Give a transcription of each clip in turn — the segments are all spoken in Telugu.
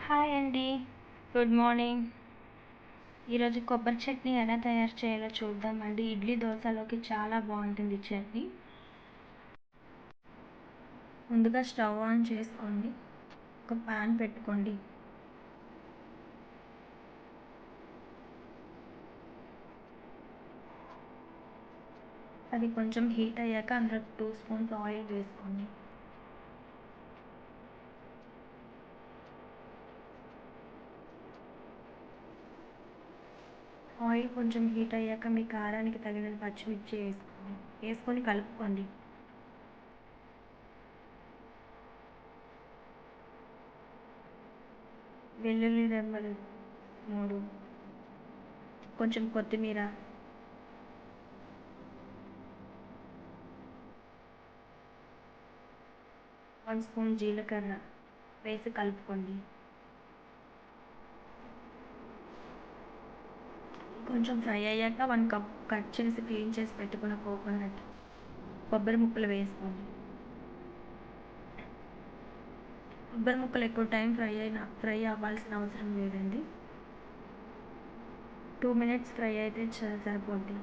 హాయ్ అండి. Good morning. ఈరోజు కొబ్బరి చట్నీ ఎలా తయారు చేయాలో చూద్దామండి. ఇడ్లీ దోశలోకి చాలా బాగుంటుంది ఈ చట్నీ. ముందుగా స్టవ్ ఆన్ చేసుకోండి. ఒక ప్యాన్ పెట్టుకోండి. అది కొంచెం హీట్ అయ్యాక అందులో 2 స్పూన్స్ ఆయిల్ వేసుకోండి. ఆయిల్ కొంచెం హీట్ అయ్యాక మీ కారానికి తగిన పచ్చిమిర్చి వేసుకొని కలుపుకోండి. వెల్లుల్లి రెమ్మలు 3, కొంచెం కొత్తిమీర, 1 స్పూన్ జీలకర్ర వేసి కలుపుకోండి. కొంచెం ఫ్రై అయ్యాక 1 కప్ కట్ చేసి క్లీన్ చేసి పెట్టుకున్న కొబ్బరి ముక్కలు వేసుకోండి. కొబ్బరి ముక్కలు ఎక్కువ టైం ఫ్రై అవ్వాల్సిన అవసరం లేదండి. 2 మినిట్స్ ఫ్రై అయితే సరిపోద్ది.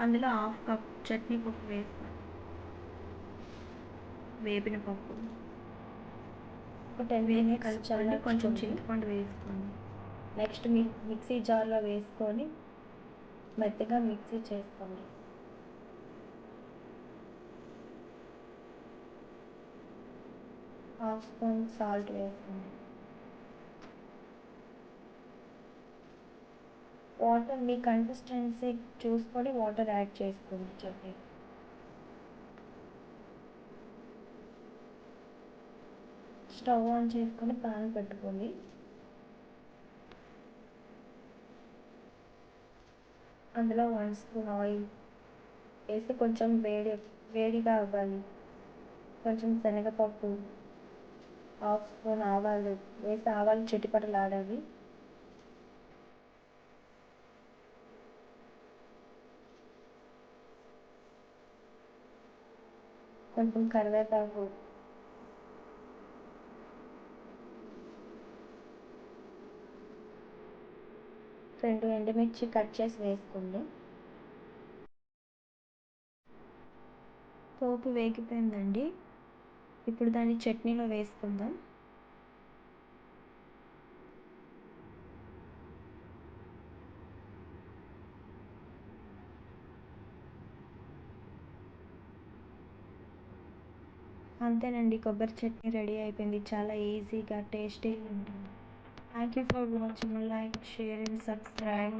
అందులో 1/2 కప్ చట్నీ పప్పు వేసుకోండి. వేపిన పప్పు ఒక 10 మినిట్స్ కలుపుకోండి. కొంచెం చింతపండు వేసుకోండి. నెక్స్ట్ మిక్సీ జార్లో వేసుకొని మెత్తగా మిక్సీ చేసుకోండి. హాఫ్ స్పూన్ సాల్ట్ వేసుకోండి. వాటర్ మీ కన్సిస్టెన్సీ చూసుకొని వాటర్ యాడ్ చేసుకోండి చట్నీ. స్టవ్ ఆన్ చేసుకొని ప్యాన్ పెట్టుకోండి. అందులో 1 స్పూన్ ఆయిల్ వేసి కొంచెం వేడిగా అవ్వాలి. కొంచెం శనగపప్పు, హాఫ్ స్పూన్ ఆవాలు వేసి ఆవాలు చిటిపటలాడాలి. కొంచెం కరివేపాకు, 2 ఎండుమిర్చి కట్ చేసి వేసుకోండి. పోపు వేగిపోయిందండి. ఇప్పుడు దాన్ని చట్నీలో వేసుకుందాం. అంతేనండి, కొబ్బరి చట్నీ రెడీ అయిపోయింది. చాలా ఈజీగా టేస్టీగా ఉంటుంది. Thank you for watching. Like, share and subscribe.